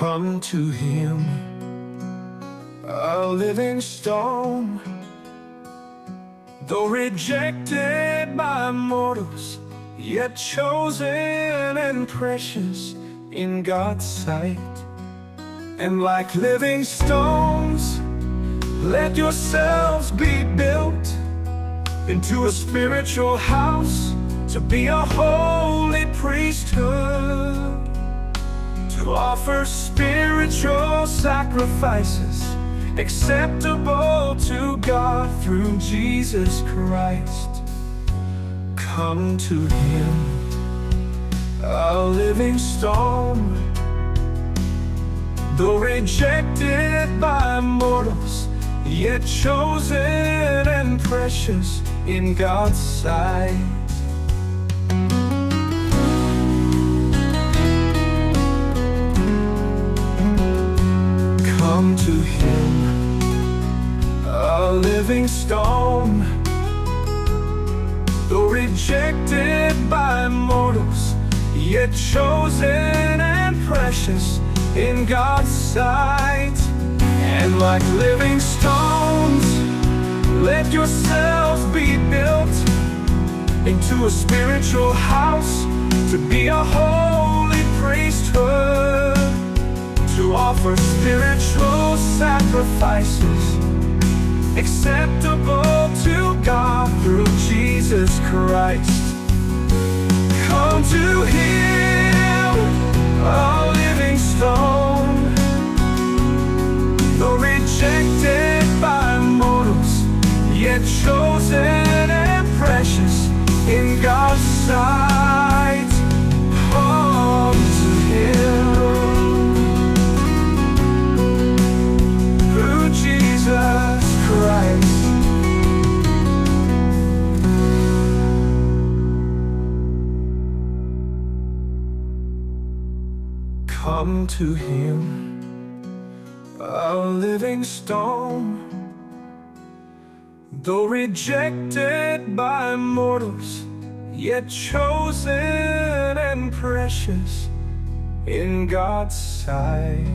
Come to Him, a living stone. Though rejected by mortals, yet chosen and precious in God's sight. And like living stones, let yourselves be built into a spiritual house, to be a holy priesthood, to offer spiritual sacrifices acceptable to God through Jesus Christ. Come to Him, a living stone. Though rejected by mortals, yet chosen and precious in God's sight. Come to Him, a living stone. Though rejected by mortals, yet chosen and precious in God's sight. And like living stones, let yourselves be built into a spiritual house, to be a holy priesthood, to offer spiritual sacrifices acceptable to God through Jesus Christ. Come to Him, a living stone. Though rejected by mortals, yet chosen and precious in God's sight. Come to Him through Jesus Christ. Come to Him, a living stone. Though rejected by mortals, yet chosen and precious in God's sight.